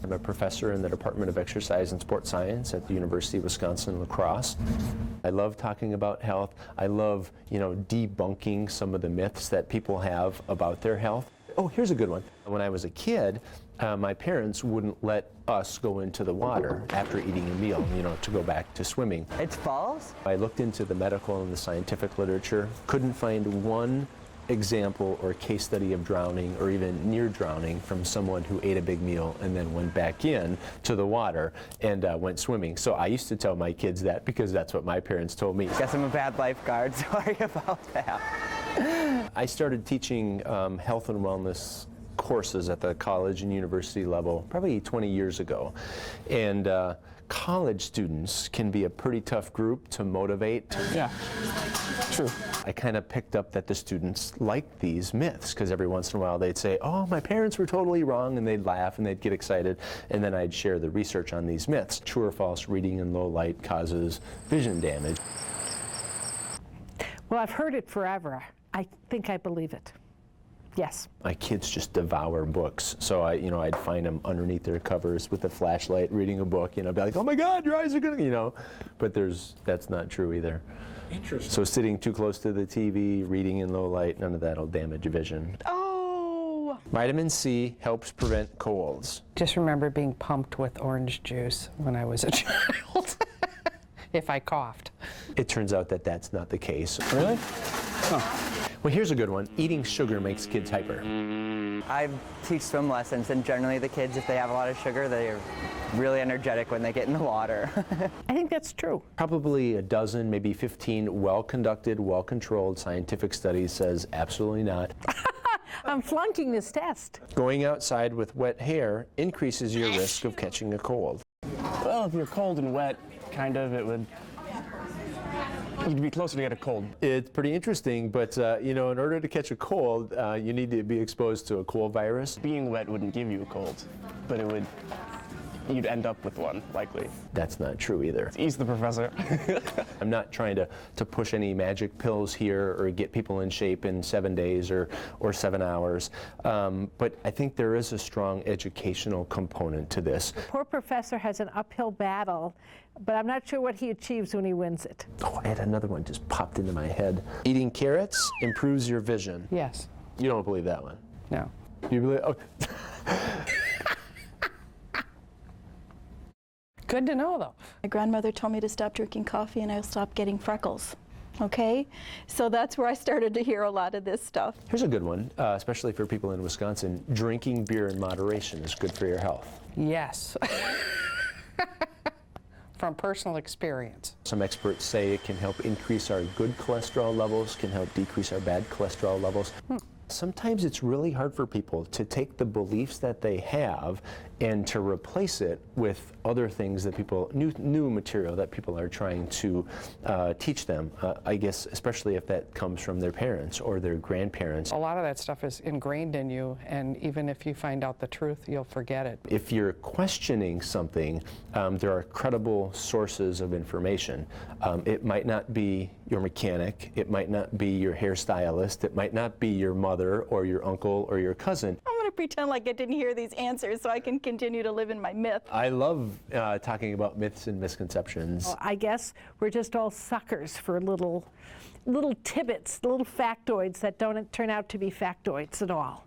I'm a professor in the Department of Exercise and Sports Science at the University of Wisconsin-La Crosse. I love talking about health. I love, debunking some of the myths that people have about their health. Oh, here's a good one. When I was a kid, my parents wouldn't let us go into the water after eating a meal, to go back to swimming. It's false? I looked into the medical and the scientific literature, couldn't find one example or case study of drowning or even near drowning from someone who ate a big meal and then went back in to the water and went swimming. So I used to tell my kids that because that's what my parents told me. Guess I'm a bad lifeguard. Sorry about that. I started teaching health and wellness courses at the college and university level probably 20 years ago. And college students can be a pretty tough group to motivate. Yeah, true. I kind of picked up that the students liked these myths because every once in a while they'd say, oh, my parents were totally wrong, and they'd laugh and they'd get excited, and then I'd share the research on these myths. True or false, reading in low light causes vision damage. Well, I've heard it forever. I think I believe it. Yes. My kids just devour books, so I'd find them underneath their covers with a flashlight reading a book, be like, oh my God, your eyes are gonna, but that's not true either. Interesting. So sitting too close to the TV, reading in low light, none of that'll damage vision. Oh! Vitamin C helps prevent colds. Just remember being pumped with orange juice when I was a child, if I coughed. It turns out that that's not the case. Really? Huh. Well, here's a good one. Eating sugar makes kids hyper. I teach swim lessons, and generally the kids, if they have a lot of sugar, they're really energetic when they get in the water. I think that's true. Probably a dozen, maybe 15 well-conducted, well-controlled scientific studies says absolutely not. I'm flunking this test. Going outside with wet hair increases your risk of catching a cold. Well, if you're cold and wet, you'd be closer to get a cold. It's pretty interesting, but in order to catch a cold, you need to be exposed to a cold virus. Being wet wouldn't give you a cold, but you'd end up with one, likely. That's not true either. He's the professor. I'm not trying to push any magic pills here or get people in shape in 7 days or 7 hours, but I think there is a strong educational component to this. The poor professor has an uphill battle, but I'm not sure what he achieves when he wins it. Oh, I had another one just popped into my head. Eating carrots improves your vision. Yes. You don't believe that one? No. You believe? Oh. Good to know, though. My grandmother told me to stop drinking coffee and I'll stop getting freckles. Okay? So that's where I started to hear a lot of this stuff. Here's a good one, especially for people in Wisconsin. Drinking beer in moderation is good for your health. Yes. From personal experience. Some experts say it can help increase our good cholesterol levels, can help decrease our bad cholesterol levels. Sometimes it's really hard for people to take the beliefs that they have and to replace it with other things that new material that people are trying to teach them, I guess, especially if that comes from their parents or their grandparents. A lot of that stuff is ingrained in you, and even if you find out the truth, you'll forget it. If you're questioning something, there are credible sources of information. It might not be your mechanic, it might not be your hairstylist, it might not be your mother or your uncle or your cousin. I'm going to pretend like I didn't hear these answers so I can continue to live in my myth. I love talking about myths and misconceptions. Well, I guess we're just all suckers for little tidbits, little factoids that don't turn out to be factoids at all.